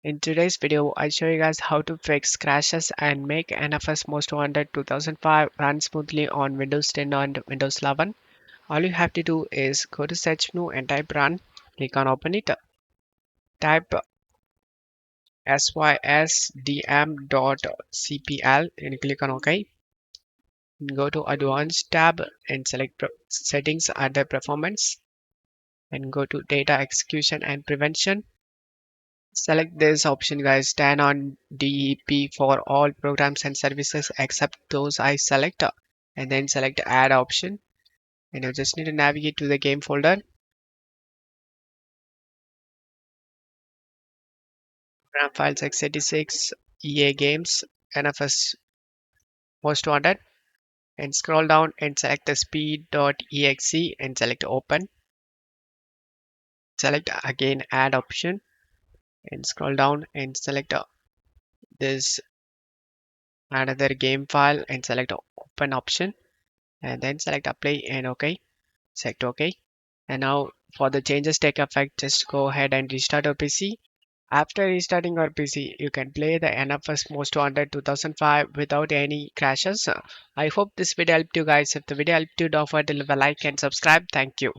In today's video, I show you guys how to fix crashes and make NFS Most Wanted 2005 run smoothly on Windows 10 and Windows 11. All you have to do is go to search menu and type run. Click on open it. Type sysdm.cpl and click on OK. Go to advanced tab and select settings under performance and go to data execution and prevention. Select this option guys, turn on DEP for all programs and services except those I select and then select add option and you just need to navigate to the game folder. Program files x86 EA games NFS Most Wanted and scroll down and select the speed.exe and select open. Select again add option and scroll down and select this another game file and select open option and then select apply and OK. Select OK. And now for the changes take effect, just go ahead and restart your PC. After restarting your PC, you can play the NFS Most Wanted 2005 without any crashes. I hope this video helped you guys. If the video helped you, don't forget to leave a like and subscribe. Thank you.